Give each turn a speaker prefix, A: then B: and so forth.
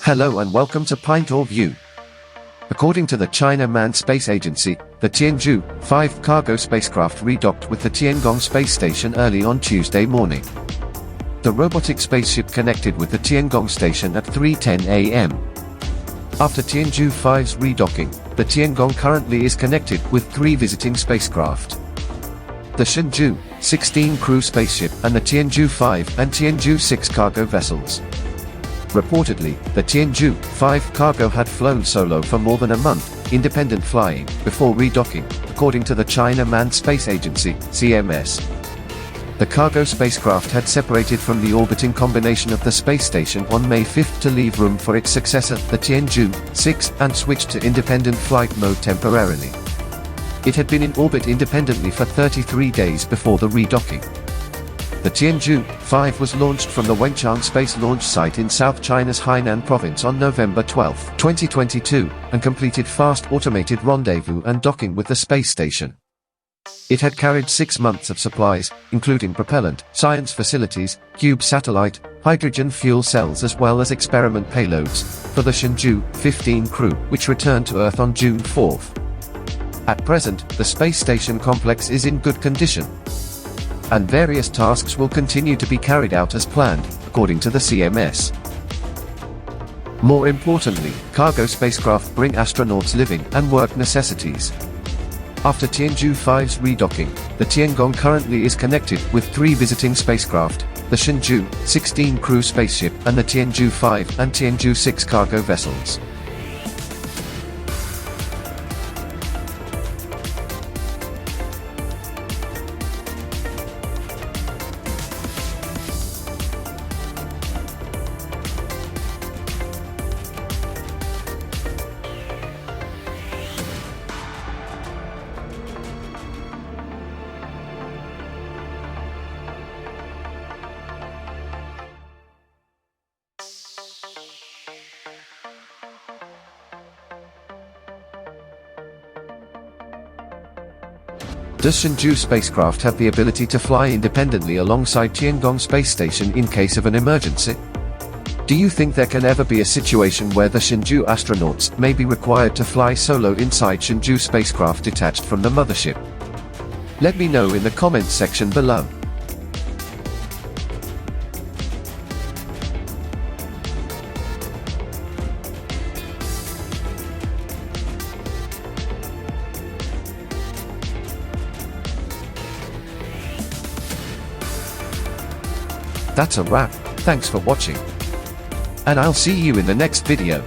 A: Hello and welcome to Point of View. According to the China Manned Space Agency, the Tianzhou-5 cargo spacecraft redocked with the Tiangong Space Station early on Tuesday morning. The robotic spaceship connected with the Tiangong station at 3:10 a.m. After Tianzhou-5's redocking, the Tiangong currently is connected with 3 visiting spacecraft: the shenzhou-16 crew spaceship and the Tianzhou-5 and Tianzhou-6 cargo vessels. Reportedly, the Tianzhou-5 cargo had flown solo for more than a month, independent flying, before redocking, according to the China Manned Space Agency, CMS. The cargo spacecraft had separated from the orbiting combination of the space station on May 5 to leave room for its successor, the Tianzhou-6, and switched to independent flight mode temporarily. It had been in orbit independently for 33 days before the redocking. The Tianzhou-5 was launched from the Wenchang Space Launch Site in South China's Hainan Province on November 12, 2022, and completed fast automated rendezvous and docking with the space station. It had carried 6 months of supplies, including propellant, science facilities, cube satellite, hydrogen fuel cells as well as experiment payloads, for the Shenzhou-15 crew, which returned to Earth on June 4. At present, the space station complex is in good condition, and various tasks will continue to be carried out as planned, according to the CMS. More importantly, cargo spacecraft bring astronauts living and work necessities. After Tianzhou-5's redocking, the Tiangong currently is connected with 3 visiting spacecraft: the Shenzhou-16 crew spaceship and the Tianzhou-5 and Tianzhou-6 cargo vessels. Does Shenzhou spacecraft have the ability to fly independently alongside Tiangong Space Station in case of an emergency? Do you think there can ever be a situation where the Shenzhou astronauts may be required to fly solo inside Shenzhou spacecraft detached from the mothership? Let me know in the comments section below. That's a wrap, thanks for watching, and I'll see you in the next video.